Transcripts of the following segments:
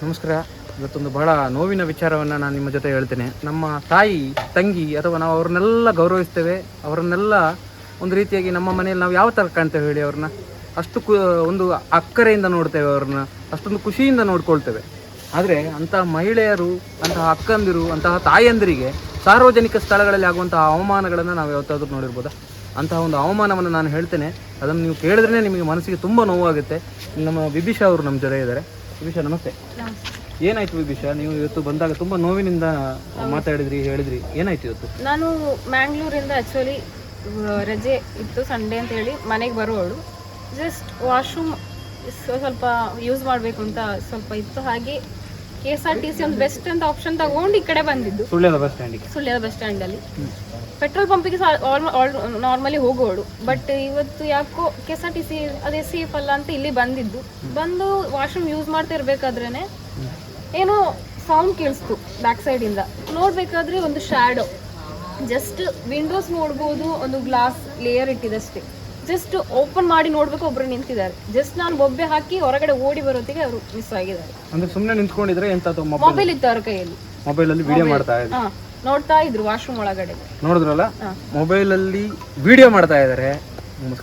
ನಮಸ್ಕಾರ. ಇವತ್ತೊಂದು ಬಹಳ ನೋವಿನ ವಿಚಾರವನ್ನು ನಾನು ನಿಮ್ಮ ಜೊತೆ ಹೇಳ್ತೇನೆ. ನಮ್ಮ ತಾಯಿ, ತಂಗಿ ಅಥವಾ ನಾವು ಅವ್ರನ್ನೆಲ್ಲ ಗೌರವಿಸ್ತೇವೆ, ಅವರನ್ನೆಲ್ಲ ಒಂದು ರೀತಿಯಾಗಿ ನಮ್ಮ ಮನೆಯಲ್ಲಿ ನಾವು ಯಾವ ಥರ ಕಾಣ್ತೇವೆ ಹೇಳಿ, ಅವ್ರನ್ನ ಅಷ್ಟು ಒಂದು ಅಕ್ಕರೆಯಿಂದ ನೋಡ್ತೇವೆ, ಅವ್ರನ್ನ ಅಷ್ಟೊಂದು ಖುಷಿಯಿಂದ ನೋಡ್ಕೊಳ್ತೇವೆ. ಆದರೆ ಅಂತಹ ಮಹಿಳೆಯರು, ಅಂತಹ ಅಕ್ಕಂದಿರು, ಅಂತಹ ತಾಯಂದಿರಿಗೆ ಸಾರ್ವಜನಿಕ ಸ್ಥಳಗಳಲ್ಲಿ ಆಗುವಂತಹ ಅವಮಾನಗಳನ್ನು ನಾವು ಯಾವತ್ತಾದ್ರೂ ನೋಡಿರ್ಬೋದಾ? ಅಂತಹ ಒಂದು ಅವಮಾನವನ್ನು ನಾನು ಹೇಳ್ತೇನೆ. ಅದನ್ನು ನೀವು ಕೇಳಿದ್ರೇ ನಿಮಗೆ ಮನಸ್ಸಿಗೆ ತುಂಬ ನೋವಾಗುತ್ತೆ. ನಮ್ಮ ವಿಭೀಷಾ ಅವರು ನಮ್ಮ ಜೊತೆ ಇದ್ದಾರೆ. ವಿಭೀಷಾ ನಮಸ್ತೆ. ಏನಾಯ್ತು ವಿಭೀಷಾ? ನೀವು ಇವತ್ತು ಬಂದಾಗ ತುಂಬಾ ನೋವಿನಿಂದ ಮಾತಾಡಿದ್ರಿ, ಹೇಳಿದ್ರಿ, ಏನಾಯ್ತು ಇವತ್ತು? ನಾನು ಮ್ಯಾಂಗ್ಳೂರಿಂದ ಆಕ್ಚುಲಿ ರಜೆ ಇತ್ತು, ಸಂಡೇ ಅಂತ ಹೇಳಿ ಮನೆಗೆ ಬರುವವಳು. ಜಸ್ಟ್ ವಾಶ್ರೂಮ್ ಸ್ವಲ್ಪ ಯೂಸ್ ಮಾಡಬೇಕು ಅಂತ ಸ್ವಲ್ಪ ಇತ್ತು. ಹಾಗೆ KSRTC ಒಂದು ಬೆಸ್ಟ್ ಅಂತ ಆಪ್ಷನ್ ತಗೊಂಡು ಈ ಕಡೆ ಬಂದಿದ್ದು, ಸುಳ್ಯದ ಬಸ್ ಸ್ಟ್ಯಾಂಡಲ್ಲಿ. ಪೆಟ್ರೋಲ್ ಪಂಪಿಗೆ ನಾರ್ಮಲಿ ಹೋಗೋಳು. ಬಟ್ ಇವತ್ತು ಯಾಕೋ KSRTC ಅದೇ ಸೇಫ್ ಅಲ್ಲ ಅಂತ ಇಲ್ಲಿ ಬಂದು ವಾಶ್ರೂಮ್ ಯೂಸ್ ಮಾಡ್ತಾ ಇರ್ಬೇಕಾದ್ರೇನೆ ಏನೋ ಸೌಂಡ್ ಕೇಳಿಸ್ತು ಬ್ಯಾಕ್ ಸೈಡಿಂದ. ನೋಡ್ಬೇಕಾದ್ರೆ ಒಂದು ಶ್ಯಾಡೋ, ಜಸ್ಟ್ ವಿಂಡೋಸ್ ನೋಡ್ಬೋದು, ಒಂದು ಗ್ಲಾಸ್ ಲೇಯರ್ ಇಟ್ಟಿದಷ್ಟೇ. ಜಸ್ಟ್ ಓಪನ್ ಮಾಡಿ ನೋಡ್ಬೇಕು, ಒಬ್ರು ನಿಂತಿದ್ದಾರೆ. ಜಸ್ಟ್ ನಾನು ಬೊಬ್ಬೆ ಹಾಕಿ ಹೊರಗಡೆ ಓಡಿ ಬರೋತ್ತಿಗೆ ಅವರು ಮಿಸ್ ಆಗಿದ್ದಾರೆ. ಅಂದ್ರೆ ಸುಮ್ಮನೆ ನಿಂತ್ಕೊಂಡಿದ್ರೆ ಎಂತ ಮೊಬೈಲ್ ಇತ್ತು ಅವ್ರ ಕೈಯಲ್ಲಿ, ಮೊಬೈಲ್ ಅಲ್ಲಿ ವಿಡಿಯೋ ಮಾಡ್ತಾ ಇದ್ರು, ನೋಡ್ತಾ ಇದ್ರು ವಾಶ್ರೂಮ್ ಒಳಗಡೆ. ನೋಡಿದ್ರಲ್ಲ, ಮೊಬೈಲ್ ಅಲ್ಲಿ ವಿಡಿಯೋ ಮಾಡ್ತಾ ಇದ್ದಾರೆ.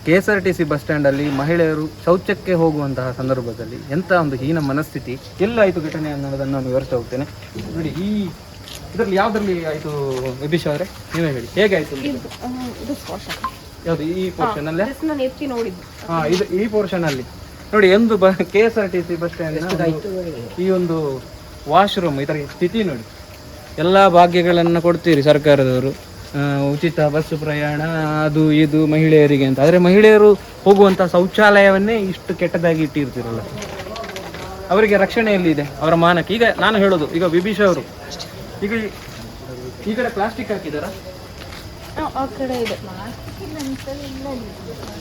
KSRTC ಬಸ್ ಸ್ಟ್ಯಾಂಡ್ ಅಲ್ಲಿ ಮಹಿಳೆಯರು ಶೌಚಕ್ಕೆ ಹೋಗುವಂತಹ ಸಂದರ್ಭದಲ್ಲಿ ಎಂತ ಒಂದು ಹೀನ ಮನಸ್ಥಿತಿ. ಎಲ್ಲಾಯ್ತು ಘಟನೆ ಅನ್ನೋದನ್ನು ನಾನು ವಿವರಿಸ್ತಾ ಹೋಗ್ತೇನೆ. ನೋಡಿ, ಈ ಇದರಲ್ಲಿ ಯಾವ್ದ್ರಲ್ಲಿ ಆಯ್ತು ವಿಭೀಷಾ ಅವರೇ, ನೀವೇ ಹೇಳಿ, ಹೇಗಾಯ್ತು? ಯಾವ್ದು? ಈ ಪೋರ್ಷನ್ ಅಲ್ಲೇ ಎತ್ತಿ ನೋಡಿದ್ದು. ಇದು ಈ ಪೋರ್ಷನ್ ಅಲ್ಲಿ ನೋಡಿ, ಒಂದು KSRTC ಬಸ್ ಸ್ಟ್ಯಾಂಡ್ ಈ ಒಂದು ವಾಶ್ರೂಮ್ ಇದರ ಸ್ಥಿತಿ ನೋಡಿ. ಎಲ್ಲ ಭಾಗ್ಯಗಳನ್ನು ಕೊಡ್ತೀರಿ ಸರ್ಕಾರದವರು, ಉಚಿತ ಬಸ್ ಪ್ರಯಾಣ, ಅದು ಇದು ಮಹಿಳೆಯರಿಗೆ ಅಂತ. ಆದರೆ ಮಹಿಳೆಯರು ಹೋಗುವಂಥ ಶೌಚಾಲಯವನ್ನೇ ಇಷ್ಟು ಕೆಟ್ಟದಾಗಿ ಇಟ್ಟಿರ್ತೀರಲ್ಲ, ಅವರಿಗೆ ರಕ್ಷಣೆ ಎಲ್ಲಿದೆ? ಅವರ ಮಾನಕ್ಕೆ. ಈಗ ನಾನು ಹೇಳೋದು, ಈಗ ವಿಭೀಷಾ ಅವರು ಈಗ ಈ ಕಡೆ ಪ್ಲಾಸ್ಟಿಕ್ ಹಾಕಿದಾರ,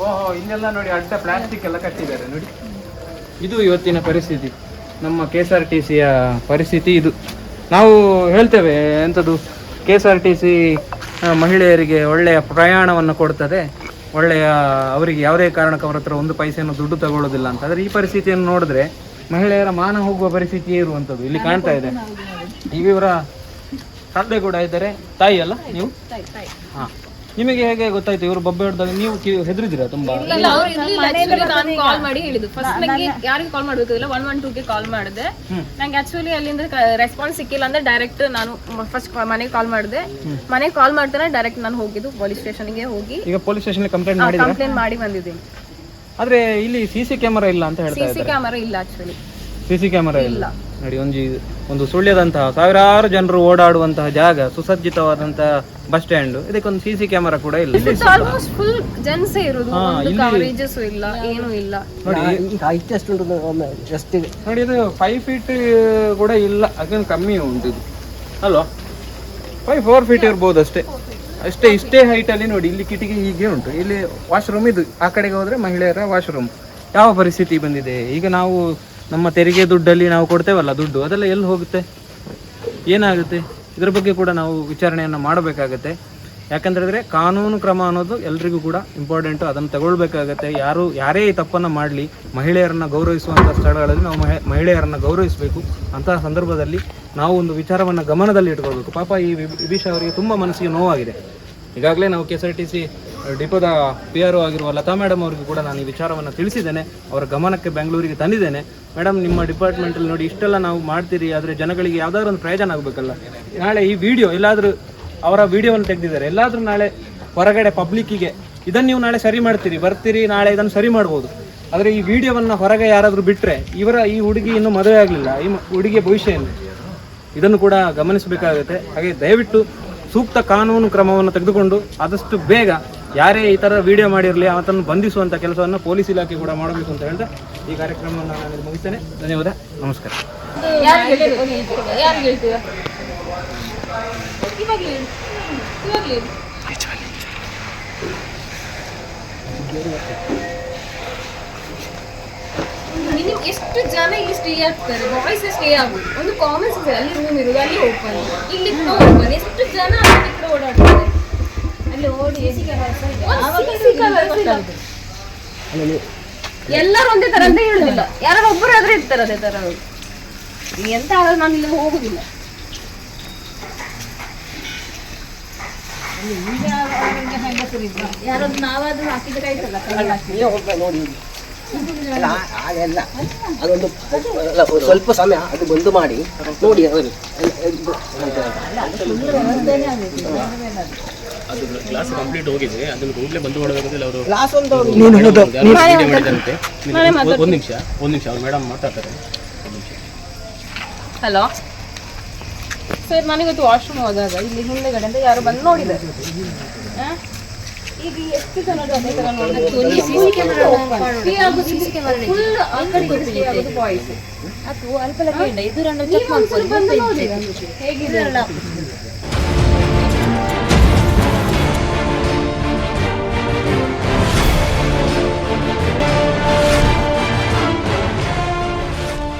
ಓಹೋ ಇಲ್ಲೆಲ್ಲ ನೋಡಿ ಅಡ್ಡ ಪ್ಲಾಸ್ಟಿಕ್ ಎಲ್ಲ ಕಟ್ಟಿದ್ದಾರೆ ನೋಡಿ. ಇದು ಇವತ್ತಿನ ಪರಿಸ್ಥಿತಿ, ನಮ್ಮ KSRTCಯ ಪರಿಸ್ಥಿತಿ ಇದು. ನಾವು ಹೇಳ್ತೇವೆ ಎಂಥದ್ದು, KSRTC ಮಹಿಳೆಯರಿಗೆ ಒಳ್ಳೆಯ ಪ್ರಯಾಣವನ್ನು ಕೊಡ್ತದೆ, ಒಳ್ಳೆಯ ಅವರಿಗೆ ಯಾವುದೇ ಕಾರಣಕ್ಕೆ ಅವರ ಹತ್ರ ಒಂದು ಪೈಸೆಯನ್ನು ದುಡ್ಡು ತಗೊಳ್ಳೋದಿಲ್ಲ ಅಂತ. ಆದರೆ ಈ ಪರಿಸ್ಥಿತಿಯನ್ನು ನೋಡಿದ್ರೆ ಮಹಿಳೆಯರ ಮಾನ ಹೋಗುವ ಪರಿಸ್ಥಿತಿಯೇ ಇರುವಂಥದ್ದು ಇಲ್ಲಿ ಕಾಣ್ತಾ ಇದೆ. ಈಗ ಇವರ ತಂದೆ ಕೂಡ ಇದ್ದಾರೆ, ತಾಯಿ ಅಲ್ಲ ನೀವು? ಹಾ, ನಿಮಗೆ ಹೇಗೆ ಗೊತ್ತಾಯ್ತು ಇವರು ಬೊಬ್ಬೆ ಹೊಡೆದಾಗ? ನೀವು ಹೆದರಿದ್ದೀರಾ ತುಂಬಾ? ನಾನು ಕಾಲ್ ಮಾಡಿ ಹೇಳಿದ್ದು ಫಸ್ಟ್, ನನಗೆ ಯಾರಿಗೆ ಕಾಲ್ ಮಾಡ್ಬೇಕಿಲ್ಲ, 112ಗೆ ಕಾಲ್ ಮಾಡಿದೆ. ನಂಗೆ ಆಕ್ಚುಲಿ ಅಲ್ಲಿಂದ ರೆಸ್ಪಾನ್ಸ್ ಸಿಕ್ಕಿಲ್ಲ ಅಂದ್ರೆ ಡೈರೆಕ್ಟ್ ನಾನು ಫಸ್ಟ್ ಮನೆಗೆ ಕಾಲ್ ಮಾಡಿದೆ. ಮನೆಗೆ ಕಾಲ್ ಮಾಡ್ತಾನೆ ಡೈರೆಕ್ಟ್ ನಾನು ಹೋಗಿದ್ದು ಪೊಲೀಸ್ ಸ್ಟೇಷನ್ಗೆ ಹೋಗಿ. ಈಗ ಪೊಲೀಸ್ ಸ್ಟೇಷನ್ ಕಂಪ್ಲೇಂಟ್ ಮಾಡಿ ಬಂದಿದ್ದೀನಿ. ಆದ್ರೆ ಇಲ್ಲಿ CC ಕ್ಯಾಮೆರಾ ಇಲ್ಲ ಅಂತ ಹೇಳ್ತಾರೆ. CC ಕ್ಯಾಮೆರಾ ಇಲ್ಲ, ಆಕ್ಚುಲಿ CC ಕ್ಯಾಮೆರಾ ಇಲ್ಲ ನೋಡಿ. ಒಂದು ಸುಳ್ಯದಂತಹ ಸಾವಿರಾರು ಜನರು ಓಡಾಡುವಂತಹ ಜಾಗ, ಸುಸಜ್ಜಿತವಾದಂತಹ ಬಸ್ ಸ್ಟ್ಯಾಂಡ್, ಇದಕ್ಕೊಂದು CC ಕ್ಯಾಮೆರಾ ಕೂಡ ಇಲ್ಲ. ಆಲ್ಮೋಸ್ಟ್ ಫುಲ್ ಜನ್ಸೇ ಇರೋದು, ಕವರೇಜಸ್ ಇಲ್ಲ, ಏನು ಇಲ್ಲ ನೋಡಿ. ನೋಡಿ, ಇದು 5 ಫೀಟ್ ಕೂಡ ಇಲ್ಲ, ಅದನ್ನು ಕಮ್ಮಿ ಉಂಟು ಇದು ಅಲ್ವಾ? 4 ಫೀಟ್ ಇರ್ಬೋದು ಅಷ್ಟೇ. ಇಷ್ಟೇ ಹೈಟ್ ಅಲ್ಲಿ ನೋಡಿ, ಇಲ್ಲಿ ಕಿಟಕಿ ಹೀಗೆ ಉಂಟು, ಇಲ್ಲಿ ವಾಶ್ರೂಮ್ ಇದು. ಆ ಕಡೆಗೆ ಹೋದ್ರೆ ಮಹಿಳೆಯರ ವಾಶ್ರೂಮ್. ಯಾವ ಪರಿಸ್ಥಿತಿ ಬಂದಿದೆ ಈಗ? ನಾವು ನಮ್ಮ ತೆರಿಗೆ ದುಡ್ಡಲ್ಲಿ ನಾವು ಕೊಡ್ತೇವಲ್ಲ ದುಡ್ಡು, ಅದೆಲ್ಲ ಎಲ್ಲಿ ಹೋಗುತ್ತೆ, ಏನಾಗುತ್ತೆ? ಇದರ ಬಗ್ಗೆ ಕೂಡ ನಾವು ವಿಚಾರಣೆಯನ್ನು ಮಾಡಬೇಕಾಗತ್ತೆ. ಯಾಕಂತೇಳಿದ್ರೆ ಕಾನೂನು ಕ್ರಮ ಅನ್ನೋದು ಎಲ್ರಿಗೂ ಕೂಡ ಇಂಪಾರ್ಟೆಂಟು, ಅದನ್ನು ತಗೊಳ್ಬೇಕಾಗತ್ತೆ. ಯಾರೇ ಈ ತಪ್ಪನ್ನು ಮಾಡಲಿ, ಮಹಿಳೆಯರನ್ನು ಗೌರವಿಸುವಂಥ ಸ್ಥಳಗಳಲ್ಲಿ ನಾವು ಮಹಿಳೆಯರನ್ನು ಗೌರವಿಸಬೇಕು. ಅಂತಹ ಸಂದರ್ಭದಲ್ಲಿ ನಾವು ಒಂದು ವಿಚಾರವನ್ನು ಗಮನದಲ್ಲಿ ಇಟ್ಕೊಳ್ಬೇಕು. ಪಾಪ ಈ ವಿಭೀಷಾ ಅವರಿಗೆ ತುಂಬ ಮನಸ್ಸಿಗೆ ನೋವಾಗಿದೆ. ಈಗಾಗಲೇ ನಾವು KSRTC ಡಿಪೋದ PRO ಆಗಿರುವ ಲತಾ ಮೇಡಮ್ ಅವರಿಗೂ ಕೂಡ ನಾನು ಈ ವಿಚಾರವನ್ನು ತಿಳಿಸಿದ್ದೇನೆ, ಅವರ ಗಮನಕ್ಕೆ ಬೆಂಗಳೂರಿಗೆ ತಂದಿದ್ದೇನೆ. ಮೇಡಮ್, ನಿಮ್ಮ ಡಿಪಾರ್ಟ್ಮೆಂಟಲ್ಲಿ ನೋಡಿ ಇಷ್ಟೆಲ್ಲ ನಾವು ಮಾಡ್ತೀರಿ, ಆದರೆ ಜನಗಳಿಗೆ ಯಾವುದಾದ್ರೂ ಒಂದು ಪ್ರಯೋಜನ ಆಗಬೇಕಲ್ಲ. ನಾಳೆ ಈ ವಿಡಿಯೋ ಎಲ್ಲಾದರೂ, ಅವರ ವಿಡಿಯೋವನ್ನು ತೆಗೆದಿದ್ದಾರೆ, ಎಲ್ಲಾದರೂ ನಾಳೆ ಹೊರಗಡೆ ಪಬ್ಲಿಕ್ಕಿಗೆ ಇದನ್ನು ನೀವು ನಾಳೆ ಸರಿ ಮಾಡ್ತೀರಿ, ಬರ್ತೀರಿ, ನಾಳೆ ಇದನ್ನು ಸರಿ ಮಾಡ್ಬೋದು. ಆದರೆ ಈ ವಿಡಿಯೋವನ್ನು ಹೊರಗೆ ಯಾರಾದರೂ ಬಿಟ್ಟರೆ, ಈ ಹುಡುಗಿ ಇನ್ನೂ ಮದುವೆ ಆಗಲಿಲ್ಲ, ಈ ಹುಡುಗಿಯ ಭವಿಷ್ಯ ಏನು, ಇದನ್ನು ಕೂಡ ಗಮನಿಸಬೇಕಾಗುತ್ತೆ. ಹಾಗೆ ದಯವಿಟ್ಟು ಸೂಕ್ತ ಕಾನೂನು ಕ್ರಮವನ್ನು ತೆಗೆದುಕೊಂಡು ಆದಷ್ಟು ಬೇಗ ಯಾರೇ ಈ ಥರ ವಿಡಿಯೋ ಮಾಡಿರಲಿ ಅವತ್ತನ್ನು ಬಂಧಿಸುವಂಥ ಕೆಲಸವನ್ನು ಪೊಲೀಸ್ ಇಲಾಖೆ ಕೂಡ ಮಾಡಬೇಕು ಅಂತ ಹೇಳ್ತಾ ಈ ಕಾರ್ಯಕ್ರಮವನ್ನು ನಾನು ಮುಗಿಸ್ತೇನೆ. ಧನ್ಯವಾದ, ನಮಸ್ಕಾರ. ಎಷ್ಟು ಜನ ಇಲ್ಲಿ ಸ್ಟೇ ಆಗ್ತಾರೆ, ಬಾಯ್ಸ್ ಸ್ಟೇ ಆಗುದು, ಒಂದು ಕಾಮನ್ ಸೆನ್ಸ್. ಅಲ್ಲಿ ರೂಮ್ ಇರುದು, ಅಲ್ಲಿ ಓಪನ್, ಇಲ್ಲಿ ಓಪನ್, ಎಷ್ಟು ಜನ ಓಡಾಡ್ತಾರೆ. ಅಲ್ಲಿ ಓಡಿ ಎಲ್ಲರೂ ಒಂದೇ ತರ ಅಂತ ಹೇಳುದಿಲ್ಲ, ಯಾರು ಒಬ್ಬರು ಆದ್ರೆ ಇರ್ತಾರೆ ಅದೇ ತರ. ಎಂತ ಆದ್ರೂ ನಾನು ಇಲ್ಲಿ ಹೋಗುದಿಲ್ಲ. ಯಾರೊಂದು ನಾವಾದ್ರೂ ಹಾಕಿದ್ರೆ ಆಯ್ತಲ್ಲ. ನೋಡಿ ಅಲ್ಲ ಹಾಗೆಲ್ಲ ಅದೊಂದು ಸ್ವಲ್ಪ ಸಮಯ ಅದು ಬಂದು ಮಾಡಿ ನೋಡಿ ಅವರು ಅದು ಕ್ಲಾಸ್ ಕಂಪ್ಲೀಟ್ ಹೋಗಿದೆ, ಅದನ್ನು ಕೂಡಲೇ ಬಂದು ಮಾಡಬೇಕಂದ್ರೆ ಅವರು ಕ್ಲಾಸ್ ಒಂದು ಒಂದು ನಿಮಿಷ ಅವ್ರು ಮೇಡಮ್ ಮಾತಾಡ್ತಾರೆ. ಹಲೋ ಸರ್, ನಾನಿವತ್ತು ವಾಶ್ರೂಮ್ ಹೋದಾಗ ಇಲ್ಲಿ ಹಿಂದೆಗಡೆ ಅಂತ ಯಾರು ಬಂದು ನೋಡಿದ್ದಾರೆ. ಈಗ ಎಷ್ಟು ಜನ ಅದೇ ಥರ ಅದು ಅಲ್ಪ ಲೆಕ್ಕ ಇದು 2 ಚೆಕ್ ಮಾಡ್ಕೊಳ್ಳಿ. ಹೇಗಿದೆ